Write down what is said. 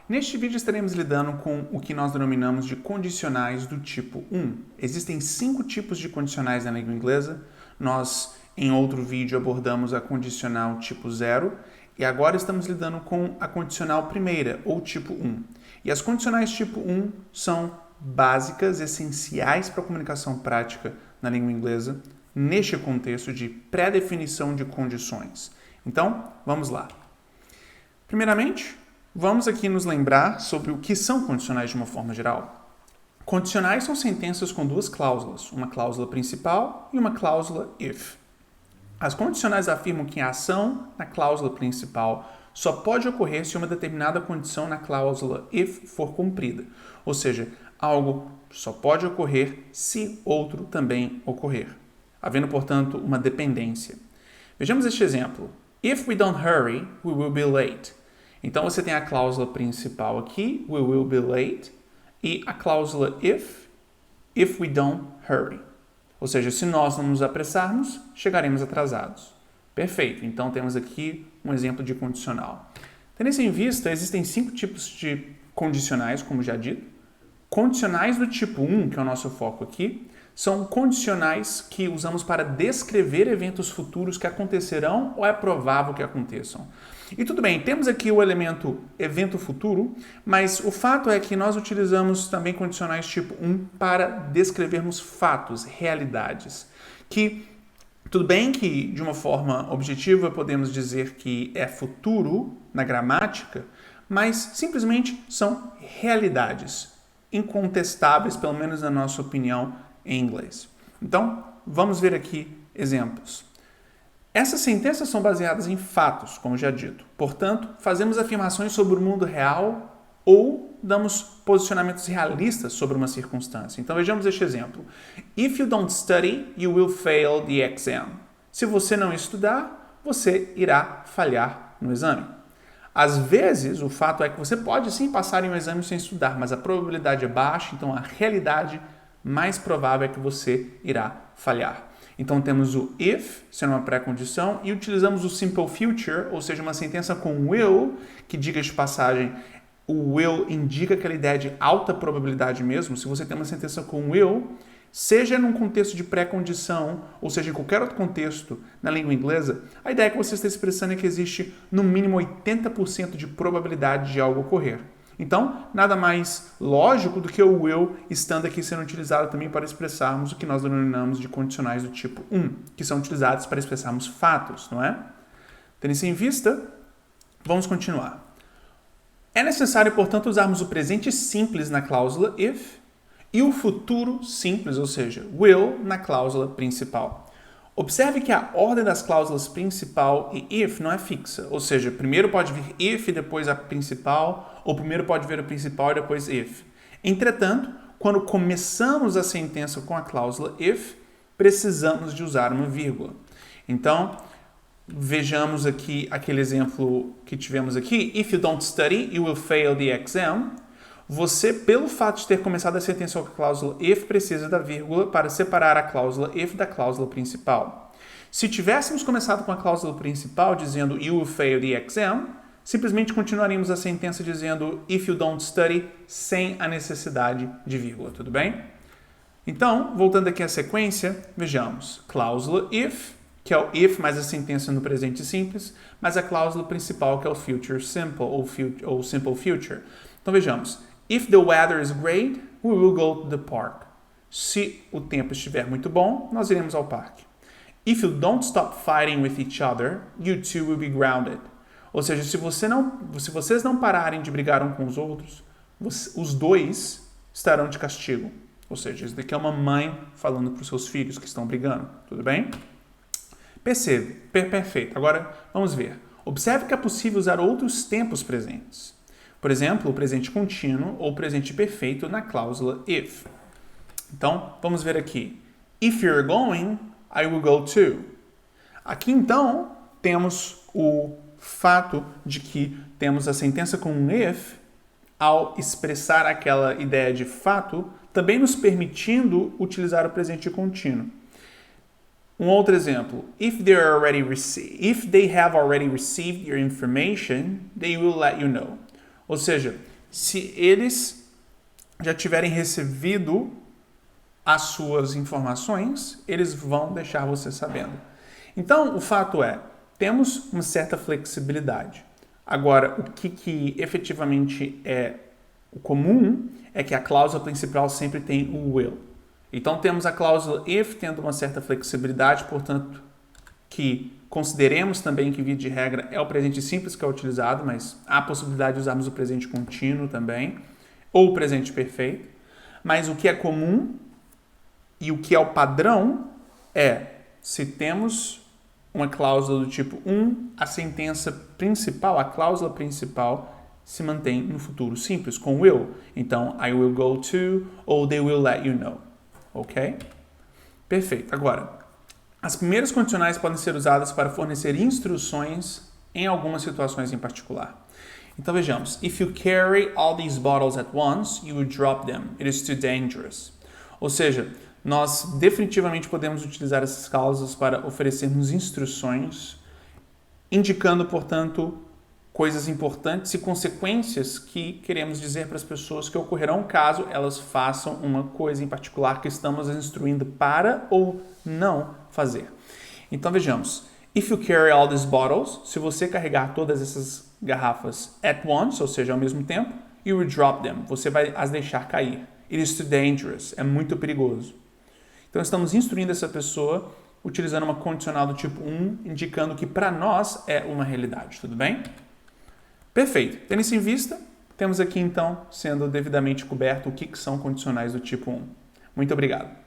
Neste vídeo estaremos lidando com o que nós denominamos de condicionais do tipo 1. Existem 5 tipos de condicionais na língua inglesa. Nós, em outro vídeo, abordamos a condicional tipo 0 e agora estamos lidando com a condicional primeira, ou tipo 1. E as condicionais tipo 1 são básicas, essenciais para a comunicação prática na língua inglesa, neste contexto de pré-definição de condições. Então, vamos lá. Primeiramente, vamos aqui nos lembrar sobre o que são condicionais de uma forma geral. Condicionais são sentenças com duas cláusulas, uma cláusula principal e uma cláusula if. As condicionais afirmam que a ação na cláusula principal só pode ocorrer se uma determinada condição na cláusula if for cumprida, ou seja, algo só pode ocorrer se outro também ocorrer, havendo, portanto, uma dependência. Vejamos este exemplo. If we don't hurry, we will be late. Então você tem a cláusula principal aqui, we will be late, e a cláusula if we don't hurry. Ou seja, se nós não nos apressarmos, chegaremos atrasados. Perfeito, então temos aqui um exemplo de condicional. Tendo isso em vista, existem 5 tipos de condicionais, como já dito. Condicionais do tipo 1, que é o nosso foco aqui, são condicionais que usamos para descrever eventos futuros que acontecerão ou é provável que aconteçam. E tudo bem, temos aqui o elemento evento futuro, mas o fato é que nós utilizamos também condicionais tipo 1 para descrevermos fatos, realidades, que tudo bem que de uma forma objetiva podemos dizer que é futuro na gramática, mas simplesmente são realidades incontestáveis, pelo menos na nossa opinião, em inglês. Então, vamos ver aqui exemplos. Essas sentenças são baseadas em fatos, como já dito. Portanto, fazemos afirmações sobre o mundo real ou damos posicionamentos realistas sobre uma circunstância. Então, vejamos este exemplo. If you don't study, you will fail the exam. Se você não estudar, você irá falhar no exame. Às vezes, o fato é que você pode sim passar em um exame sem estudar, mas a probabilidade é baixa, então a realidade mais provável é que você irá falhar. Então temos o if, sendo uma pré-condição, e utilizamos o simple future, ou seja, uma sentença com will, que diga de passagem, o will indica aquela ideia de alta probabilidade mesmo. Se você tem uma sentença com will, seja num contexto de pré-condição, ou seja, em qualquer outro contexto na língua inglesa, a ideia que você está expressando é que existe no mínimo 80% de probabilidade de algo ocorrer. Então, nada mais lógico do que o will estando aqui sendo utilizado também para expressarmos o que nós denominamos de condicionais do tipo 1, que são utilizados para expressarmos fatos, não é? Tendo isso em vista, vamos continuar. É necessário, portanto, usarmos o presente simples na cláusula if e o futuro simples, ou seja, will, na cláusula principal. Observe que a ordem das cláusulas principal e if não é fixa, ou seja, primeiro pode vir if e depois a principal, ou primeiro pode vir a principal e depois if. Entretanto, quando começamos a sentença com a cláusula if, precisamos de usar uma vírgula. Então, vejamos aqui aquele exemplo que tivemos aqui. If you don't study, you will fail the exam. Você, pelo fato de ter começado a sentença com a cláusula if, precisa da vírgula para separar a cláusula if da cláusula principal. Se tivéssemos começado com a cláusula principal dizendo you will fail the exam, simplesmente continuaríamos a sentença dizendo if you don't study sem a necessidade de vírgula, tudo bem? Então, voltando aqui à sequência, vejamos. Cláusula if, que é o if mais a sentença no presente simples, mais a cláusula principal, que é o future simple ou simple future. Então vejamos. If the weather is great, we will go to the park. Se o tempo estiver muito bom, nós iremos ao parque. If you don't stop fighting with each other, you two will be grounded. Ou seja, se vocês não pararem de brigar uns com os outros, os dois estarão de castigo. Ou seja, isso daqui é uma mãe falando para os seus filhos que estão brigando. Tudo bem? Percebe? Perfeito. Agora, vamos ver. Observe que é possível usar outros tempos presentes. Por exemplo, o presente contínuo ou presente perfeito na cláusula if. Então, vamos ver aqui. If you're going, I will go too. Aqui, então, temos o fato de que temos a sentença com um if, ao expressar aquela ideia de fato, também nos permitindo utilizar o presente contínuo. Um outro exemplo. If they have already received your information, they will let you know. Ou seja, se eles já tiverem recebido as suas informações, eles vão deixar você sabendo. Então, o fato é, temos uma certa flexibilidade. Agora, o que efetivamente é o comum é que a cláusula principal sempre tem o will. Então, temos a cláusula if tendo uma certa flexibilidade, portanto, que consideremos também que, via de regra, é o presente simples que é utilizado, mas há a possibilidade de usarmos o presente contínuo também, ou o presente perfeito. Mas o que é comum e o que é o padrão é, se temos uma cláusula do tipo 1, a sentença principal, a cláusula principal, se mantém no futuro simples, com will. Então, I will go to, ou they will let you know. Ok? Perfeito. Agora, as primeiras condicionais podem ser usadas para fornecer instruções em algumas situações em particular. Então vejamos. If you carry all these bottles at once, you will drop them. It is too dangerous. Ou seja, nós definitivamente podemos utilizar essas cláusulas para oferecermos instruções, indicando, portanto, coisas importantes e consequências que queremos dizer para as pessoas que ocorrerão caso elas façam uma coisa em particular que estamos as instruindo para ou não fazer. Então vejamos. If you carry all these bottles, se você carregar todas essas garrafas at once, ou seja, ao mesmo tempo, you will drop them. Você vai as deixar cair. It is too dangerous. É muito perigoso. Então estamos instruindo essa pessoa utilizando uma condicional do tipo 1, indicando que para nós é uma realidade. Tudo bem? Perfeito. Tendo isso em vista, temos aqui então, sendo devidamente coberto, o que são condicionais do tipo 1. Muito obrigado.